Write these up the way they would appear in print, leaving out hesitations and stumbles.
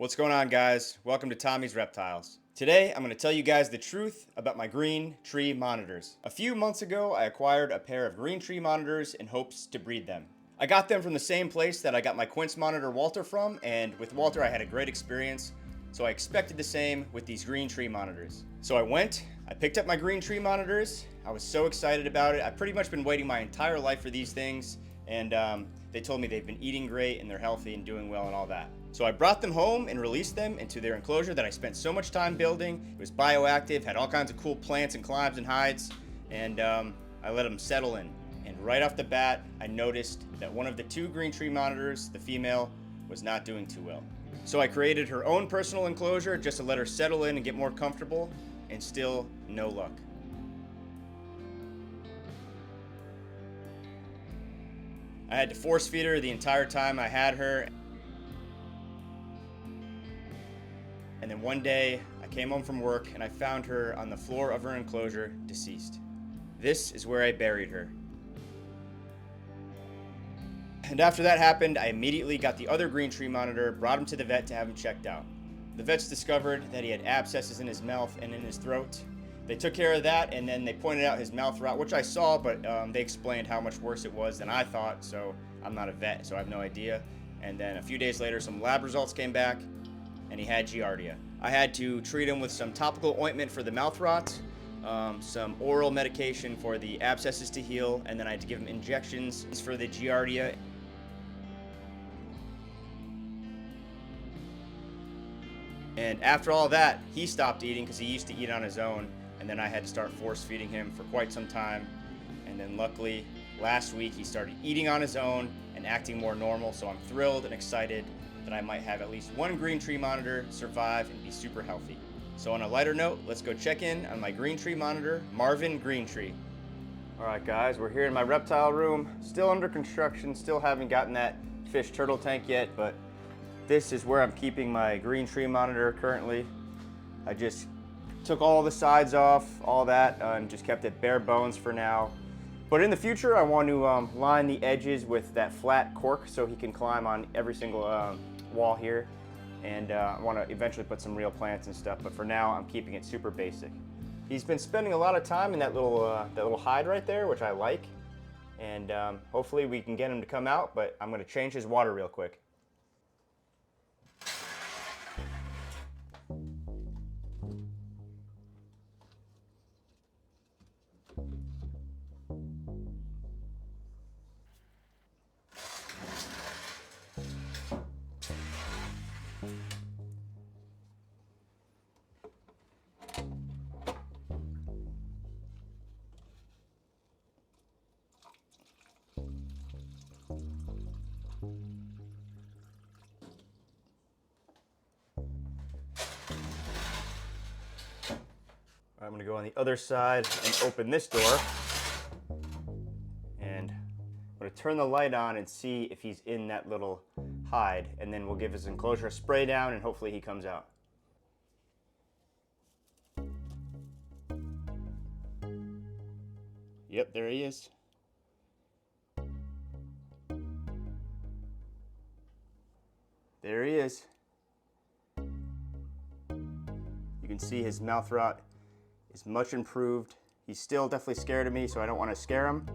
What's going on, guys? Welcome to Tommy's Reptiles. Today, I'm going to tell you guys the truth about my green tree monitors. A few months ago, I acquired a pair of green tree monitors in hopes to breed them. I got them from the same place that I got my Quince monitor Walter from, and with Walter I had a great experience, so I expected the same with these green tree monitors. So I picked up my green tree monitors. I was so excited about it. I've pretty much been waiting my entire life for these things, and they told me they've been eating great and they're healthy and doing well and all that. So I brought them home and released them into their enclosure that I spent so much time building. It was bioactive, had all kinds of cool plants and climbs and hides, and I let them settle in. And right off the bat, I noticed that one of the two green tree monitors, the female, was not doing too well. So I created her own personal enclosure just to let her settle in and get more comfortable, and still no luck. I had to force feed her the entire time I had her. And then one day, I came home from work and I found her on the floor of her enclosure, deceased. This is where I buried her. And after that happened, I immediately got the other green tree monitor, brought him to the vet to have him checked out. The vets discovered that he had abscesses in his mouth and in his throat. They took care of that, and then they pointed out his mouth rot, which I saw, but they explained how much worse it was than I thought, so I'm not a vet, so I have no idea. And then a few days later, some lab results came back, and he had Giardia. I had to treat him with some topical ointment for the mouth rot, some oral medication for the abscesses to heal, and then I had to give him injections for the Giardia. And after all that, he stopped eating because he used to eat on his own, and then I had to start force feeding him for quite some time. And then luckily, last week he started eating on his own and acting more normal, so I'm thrilled and excited that I might have at least one green tree monitor survive and be super healthy. So on a lighter note, let's go check in on my green tree monitor, Marvin Green Tree. All right, guys, we're here in my reptile room, still under construction, still haven't gotten that fish turtle tank yet, but this is where I'm keeping my green tree monitor currently. I just took all the sides off, all that, and just kept it bare bones for now. But in the future, I want to line the edges with that flat cork so he can climb on every single wall here. And I want to eventually put some real plants and stuff, but for now, I'm keeping it super basic. He's been spending a lot of time in that little hide right there, which I like. And hopefully we can get him to come out, but I'm going to change his water real quick. I'm going to go on the other side and open this door. And I'm going to turn the light on and see if he's in that little hide. And then we'll give his enclosure a spray down and hopefully he comes out. Yep, there he is. There he is. You can see his mouth rot is much improved. He's still definitely scared of me, so I don't want to scare him.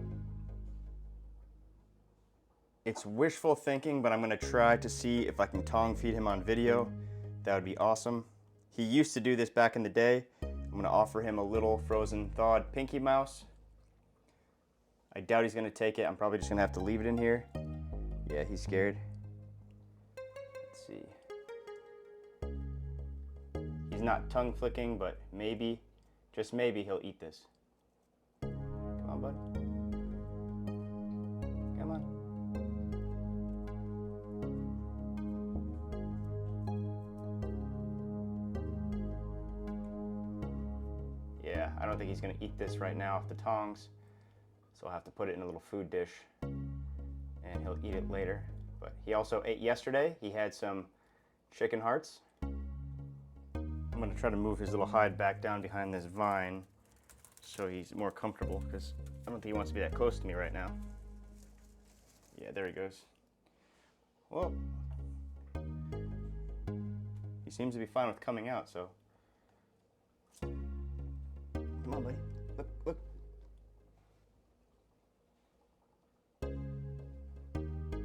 It's wishful thinking, but I'm going to try to see if I can tongue feed him on video. That would be awesome. He used to do this back in the day. I'm going to offer him a little frozen thawed Pinky Mouse. I doubt he's going to take it. I'm probably just going to have to leave it in here. Yeah, he's scared. Let's see. He's not tongue flicking, but maybe, just maybe, he'll eat this. Come on, bud. Come on. Yeah, I don't think he's gonna eat this right now off the tongs, so I'll have to put it in a little food dish and he'll eat it later. But he also ate yesterday. He had some chicken hearts. I'm going to try to move his little hide back down behind this vine so he's more comfortable, because I don't think he wants to be that close to me right now. Yeah, there he goes. Whoa. he seems to be fine with coming out, so. Come on, buddy. Look, look.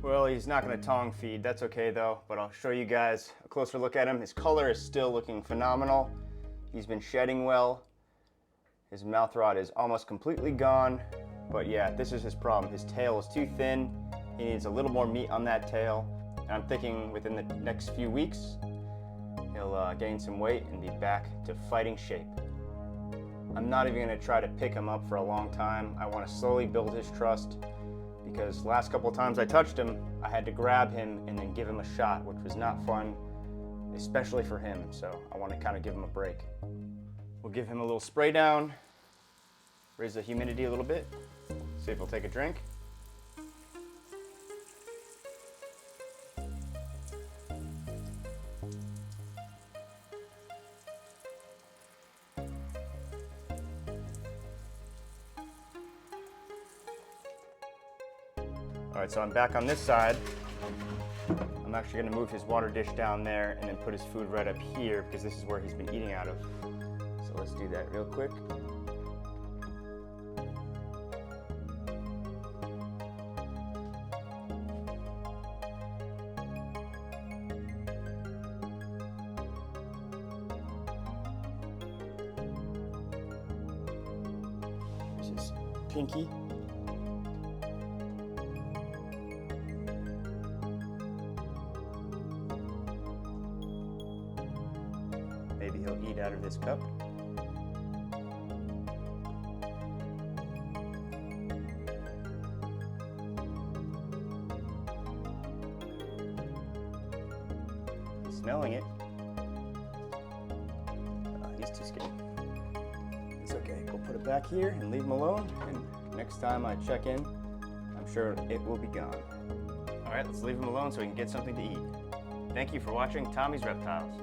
Well, he's not going to tongue feed. That's okay, though. But I'll show you guys a closer look at him. His color is still looking phenomenal. He's been shedding well. His mouth rot is almost completely gone. But yeah, this is his problem. His tail is too thin. He needs a little more meat on that tail. And I'm thinking within the next few weeks, he'll gain some weight and be back to fighting shape. I'm not even going to try to pick him up for a long time. I want to slowly build his trust, because last couple of times I touched him, I had to grab him and then give him a shot, which was not fun, especially for him. So I want to kind of give him a break. We'll give him a little spray down, raise the humidity a little bit, see if he'll take a drink. All right, so I'm back on this side. I'm actually gonna move his water dish down there and then put his food right up here, because this is where he's been eating out of. So let's do that real quick. Here's his pinky. Maybe he'll eat out of this cup. He's smelling it. He's too scared. It's okay. We'll put it back here and leave him alone. And next time I check in, I'm sure it will be gone. All right, let's leave him alone so he can get something to eat. Thank you for watching Tommy's Reptiles.